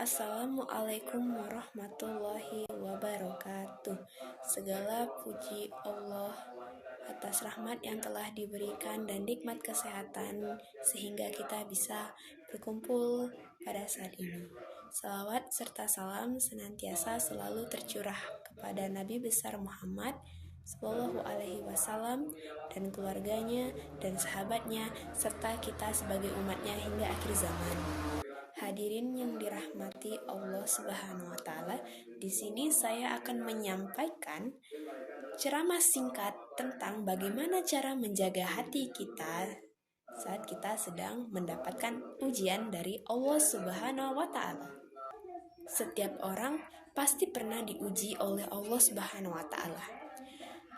Assalamualaikum warahmatullahi wabarakatuh. Segala puji Allah atas rahmat yang telah diberikan dan nikmat kesehatan sehingga kita bisa berkumpul pada saat ini. Salawat serta salam senantiasa selalu tercurah kepada Nabi besar Muhammad Sallallahu Alaihi Wasallam dan keluarganya dan sahabatnya serta kita sebagai umatnya hingga akhir zaman. Hadirin yang dirahmati Allah Subhanahu wa taala, di sini saya akan menyampaikan ceramah singkat tentang bagaimana cara menjaga hati kita saat kita sedang mendapatkan ujian dari Allah Subhanahu wa taala. Setiap orang pasti pernah diuji oleh Allah Subhanahu wa taala.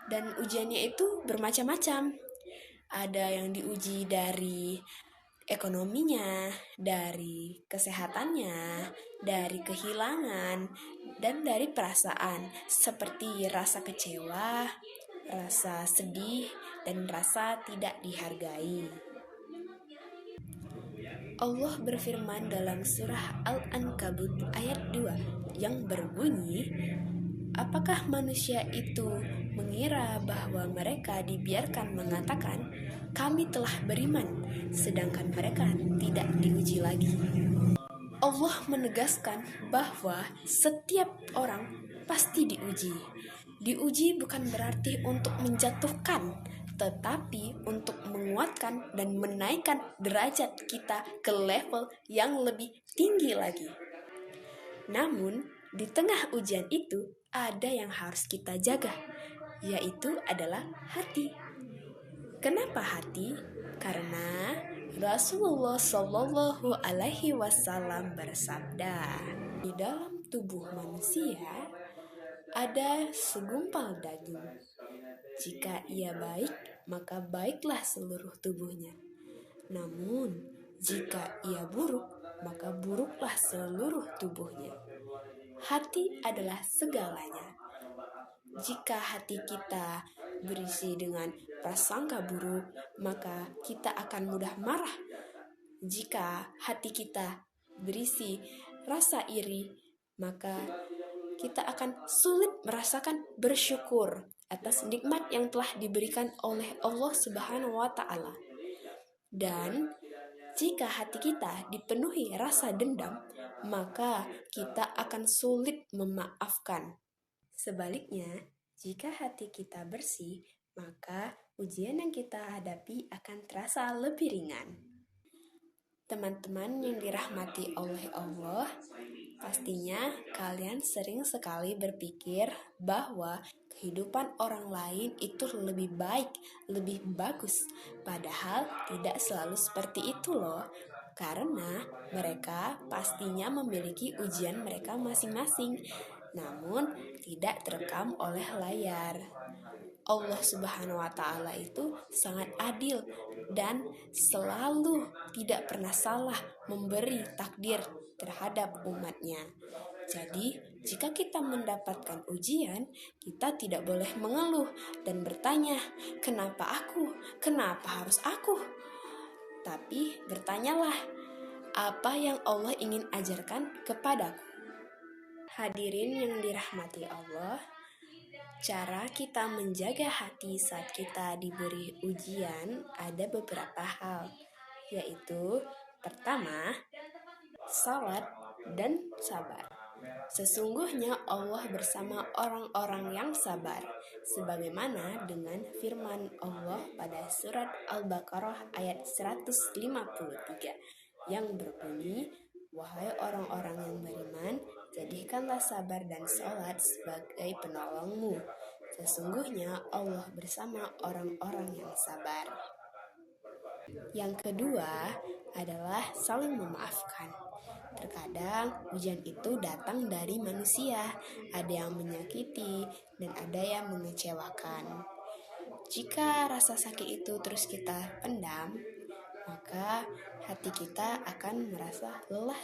Dan ujiannya itu bermacam-macam. Ada yang diuji dari ekonominya, dari kesehatannya, dari kehilangan, dan dari perasaan seperti rasa kecewa, rasa sedih, dan rasa tidak dihargai. Allah berfirman dalam surah Al-Ankabut ayat 2 yang berbunyi, apakah manusia itu mengira bahwa mereka dibiarkan mengatakan, kami telah beriman, sedangkan mereka tidak diuji lagi. Allah menegaskan bahwa setiap orang pasti diuji. Diuji bukan berarti untuk menjatuhkan, tetapi untuk menguatkan dan menaikkan derajat kita ke level yang lebih tinggi lagi. Namun, di tengah ujian itu ada yang harus kita jaga, yaitu adalah hati. Kenapa hati? Karena Rasulullah Shallallahu Alaihi Wasallam bersabda, di dalam tubuh manusia ada segumpal daging. Jika ia baik, maka baiklah seluruh tubuhnya. Namun, jika ia buruk, maka buruklah seluruh tubuhnya. Hati adalah segalanya. Jika hati kita berisi dengan prasangka buruk, maka kita akan mudah marah. Jika hati kita berisi rasa iri, maka kita akan sulit merasakan bersyukur atas nikmat yang telah diberikan oleh Allah Subhanahu wa taala. Dan jika hati kita dipenuhi rasa dendam, maka kita akan sulit memaafkan. Sebaliknya, jika hati kita bersih, maka ujian yang kita hadapi akan terasa lebih ringan. Teman-teman yang dirahmati oleh Allah, pastinya kalian sering sekali berpikir bahwa kehidupan orang lain itu lebih baik, lebih bagus. Padahal tidak selalu seperti itu loh. Karena mereka pastinya memiliki ujian mereka masing-masing, namun tidak terekam oleh layar. Allah Subhanahu wa taala itu sangat adil dan selalu tidak pernah salah memberi takdir terhadap umatnya. Jadi, jika kita mendapatkan ujian, kita tidak boleh mengeluh dan bertanya, kenapa aku? Kenapa harus aku? Tapi bertanyalah, apa yang Allah ingin ajarkan kepadaku? Hadirin yang dirahmati Allah, cara kita menjaga hati saat kita diberi ujian ada beberapa hal, yaitu pertama, salat dan sabar. Sesungguhnya Allah bersama orang-orang yang sabar, sebagaimana dengan firman Allah pada surat Al-Baqarah ayat 153 yang berbunyi, wahai orang-orang yang beriman, jadikanlah sabar dan sholat sebagai penolongmu. Sesungguhnya Allah bersama orang-orang yang sabar. Yang kedua adalah saling memaafkan. Terkadang ujian itu datang dari manusia, ada yang menyakiti dan ada yang mengecewakan. Jika rasa sakit itu terus kita pendam, maka hati kita akan merasa lelah.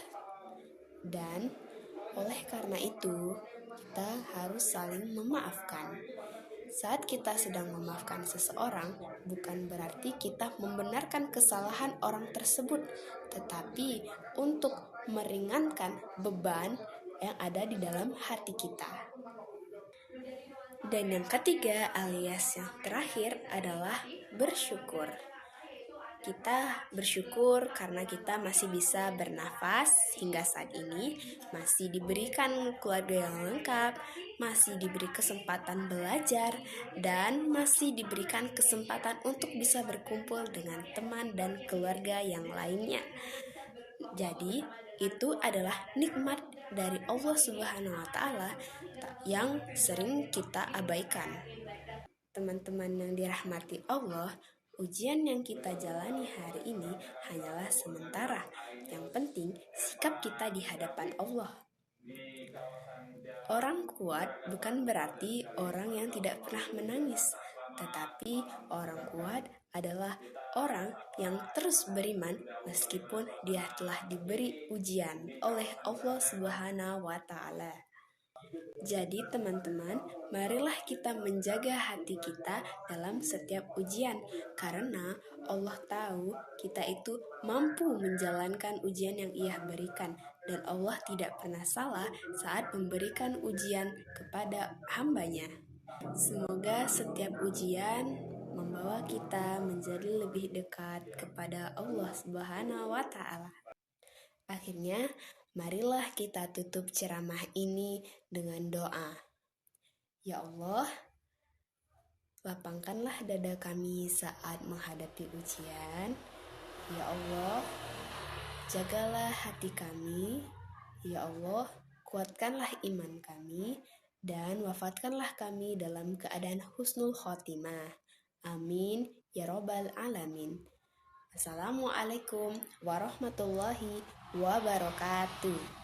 Dan oleh karena itu, kita harus saling memaafkan. Saat kita sedang memaafkan seseorang, bukan berarti kita membenarkan kesalahan orang tersebut, tetapi untuk meringankan beban yang ada di dalam hati kita. Dan yang ketiga alias yang terakhir adalah bersyukur. Kita bersyukur karena kita masih bisa bernafas hingga saat ini, masih diberikan keluarga yang lengkap, masih diberi kesempatan belajar, dan masih diberikan kesempatan untuk bisa berkumpul dengan teman dan keluarga yang lainnya. Jadi, itu adalah nikmat dari Allah Subhanahu wa Ta'ala yang sering kita abaikan. Teman-teman yang dirahmati Allah, ujian yang kita jalani hari ini hanyalah sementara. Yang penting, sikap kita di hadapan Allah. Orang kuat bukan berarti orang yang tidak pernah menangis, tetapi orang kuat adalah orang yang terus beriman meskipun dia telah diberi ujian oleh Allah Subhanahu wa Ta'ala. Jadi teman-teman, marilah kita menjaga hati kita dalam setiap ujian, karena Allah tahu kita itu mampu menjalankan ujian yang Ia berikan, dan Allah tidak pernah salah saat memberikan ujian kepada hambanya. Semoga setiap ujian membawa kita menjadi lebih dekat kepada Allah Subhanahu wa Ta'ala. Akhirnya, marilah kita tutup ceramah ini dengan doa. Ya Allah, lapangkanlah dada kami saat menghadapi ujian. Ya Allah, jagalah hati kami. Ya Allah, kuatkanlah iman kami dan wafatkanlah kami dalam keadaan husnul khotimah. Amin ya robbal alamin. Assalamualaikum warahmatullahi wabarakatuh.